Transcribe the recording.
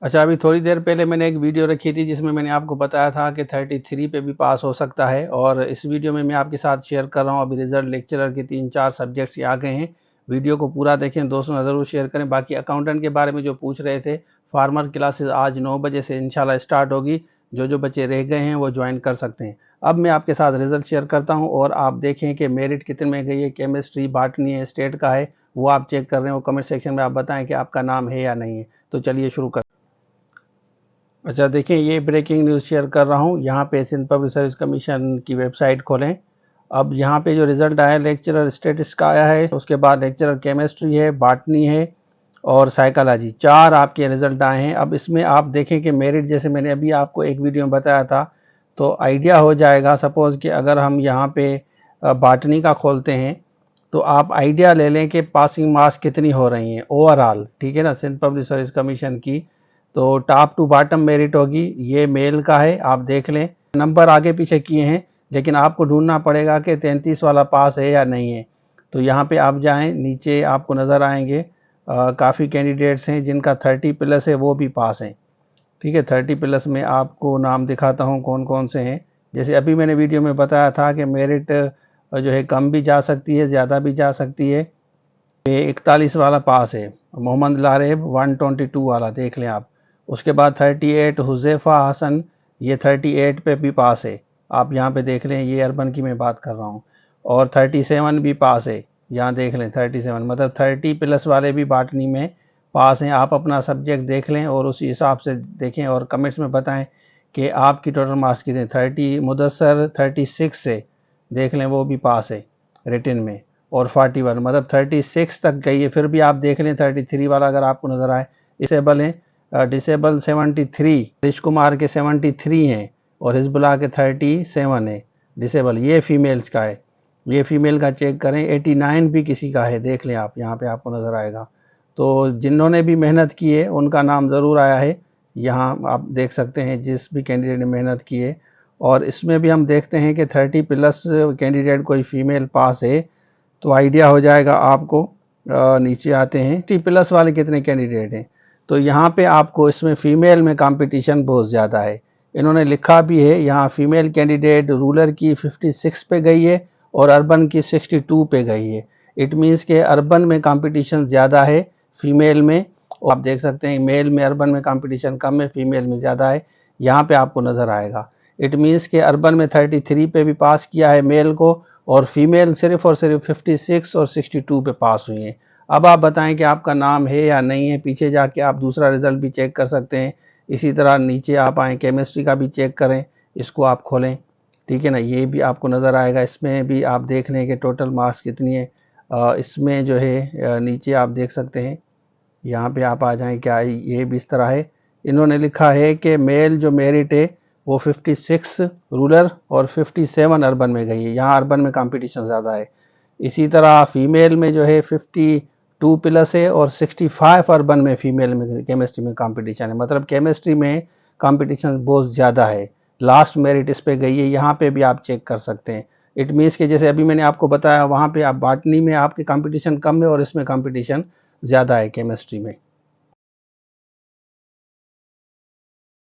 अच्छा, अभी थोड़ी देर पहले मैंने एक वीडियो रखी थी जिसमें मैंने आपको बताया था कि 33 पे भी पास हो सकता है, और इस वीडियो में मैं आपके साथ शेयर कर रहा हूँ अभी रिजल्ट। लेक्चरर के 3-4 सब्जेक्ट्स आ गए हैं। वीडियो को पूरा देखें, दोस्तों ज़रूर शेयर करें। बाकी अकाउंटेंट के बारे में जो पूछ रहे थे, फार्मर क्लासेस आज 9 बजे से इंशाल्लाह स्टार्ट होगी। जो बच्चे रह गए हैं वो ज्वाइन कर सकते हैं। अब मैं आपके साथ रिजल्ट शेयर करता हूँ और आप देखें कि मेरिट कितने में गई है। केमिस्ट्री, बॉटनी है, स्टेट का है, वो आप चेक कर रहे हैं। वो कमेंट सेक्शन में आप बताएं कि आपका नाम है या नहीं है। तो चलिए शुरू कर। अच्छा, देखिए ये ब्रेकिंग न्यूज़ शेयर कर रहा हूँ। यहाँ पे सिंध पब्लिक सर्विस कमीशन की वेबसाइट खोलें। अब यहाँ पे जो रिजल्ट आया, लेक्चरर स्टेटिस्टिक्स का आया है, उसके बाद लेक्चरर केमिस्ट्री है, बॉटनी है और साइकोलॉजी, 4 आपके रिजल्ट आए हैं। अब इसमें आप देखें कि मेरिट, जैसे मैंने अभी आपको एक वीडियो में बताया था, तो आइडिया हो जाएगा। सपोज़ कि अगर हम यहाँ पे बॉटनी का खोलते हैं तो आप आइडिया ले लें कि पासिंग मार्क्स कितनी हो रही हैं ओवरऑल, ठीक है ना, सिंध पब्लिक सर्विस कमीशन की। तो टॉप टू बॉटम मेरिट होगी। ये मेल का है, आप देख लें। नंबर आगे पीछे किए हैं, लेकिन आपको ढूंढना पड़ेगा कि 33 वाला पास है या नहीं है। तो यहाँ पे आप जाएं, नीचे आपको नज़र आएंगे काफ़ी कैंडिडेट्स हैं जिनका 30+ है, वो भी पास हैं। ठीक है, 30+ में आपको नाम दिखाता हूँ कौन कौन से हैं। जैसे अभी मैंने वीडियो में बताया था कि मेरिट जो है कम भी जा सकती है, ज़्यादा भी जा सकती है। ये 41 वाला पास है, मोहम्मद लारेब 122 वाला, देख लें आप। उसके बाद 38 हुज़ैफ़ा हसन, ये 38 पे भी पास है, आप यहाँ पे देख लें। ये अर्बन की मैं बात कर रहा हूँ। और 37 भी पास है, यहाँ देख लें 37, मतलब 30+ वाले भी बाटनी में पास हैं। आप अपना सब्जेक्ट देख लें और उसी हिसाब से देखें और कमेंट्स में बताएं कि आपकी टोटल मार्क्स कितने। 30 मुदस्सर 36 से देख लें, वो भी पास है रिटन में। और 41, मतलब 36 तक गई है। फिर भी आप देख लें 33 वाला अगर आपको नज़र आए। डिसेबल हैं, डिसेबल 73, हरीश कुमार के 73 हैं और हिजबुल्लाह के 37 है डिसेबल। ये फीमेल्स का है, ये फीमेल का चेक करें। 89 भी किसी का है, देख लें आप, यहाँ पे आपको नज़र आएगा। तो जिन्होंने भी मेहनत की है उनका नाम ज़रूर आया है। यहाँ आप देख सकते हैं जिस भी कैंडिडेट ने मेहनत की है। और इसमें भी हम देखते हैं कि 30+ कैंडिडेट कोई फीमेल पास है, तो आइडिया हो जाएगा आपको। नीचे आते हैं, 30+ वाले कितने कैंडिडेट हैं। तो यहाँ पे आपको इसमें फ़ीमेल में कंपटीशन बहुत ज़्यादा है। इन्होंने लिखा भी है यहाँ, फीमेल कैंडिडेट रूरल की 56 पे गई है और अर्बन की 62 पे गई है। इट मीन्स के अर्बन में कंपटीशन ज़्यादा है फीमेल में। और आप देख सकते हैं मेल में अर्बन में कंपटीशन कम है, फीमेल में ज़्यादा है। यहाँ पे आपको नज़र आएगा। इट मीन्स के अर्बन में 33 पे भी पास किया है मेल को, और फीमेल सिर्फ और सिर्फ 56 और 62 पे पास हुई हैं। अब आप बताएं कि आपका नाम है या नहीं है। पीछे जाके आप दूसरा रिजल्ट भी चेक कर सकते हैं। इसी तरह नीचे आप आएँ, केमिस्ट्री का भी चेक करें, इसको आप खोलें, ठीक है ना। ये भी आपको नज़र आएगा। इसमें भी आप देख लें कि टोटल मार्क्स कितनी है। इसमें जो है नीचे आप देख सकते हैं, यहाँ पे आप आ जाएं, क्या ये भी इस तरह है। इन्होंने लिखा है कि मेल जो मेरिट है वो 56 रूरल और 57 अर्बन में गई है। यहाँ अर्बन में कंपटीशन ज़्यादा है। इसी तरह फीमेल में जो है 52+ है और 65 अर्बन में फीमेल में केमिस्ट्री में कंपटीशन है। मतलब केमिस्ट्री में कंपटीशन बहुत ज़्यादा है। लास्ट मेरिट इस पे गई है, यहाँ पे भी आप चेक कर सकते हैं। इट मीन्स कि जैसे अभी मैंने आपको बताया, वहाँ पे आप बॉटनी में आपके कंपटीशन कम है और इसमें कंपटीशन ज़्यादा है केमिस्ट्री में।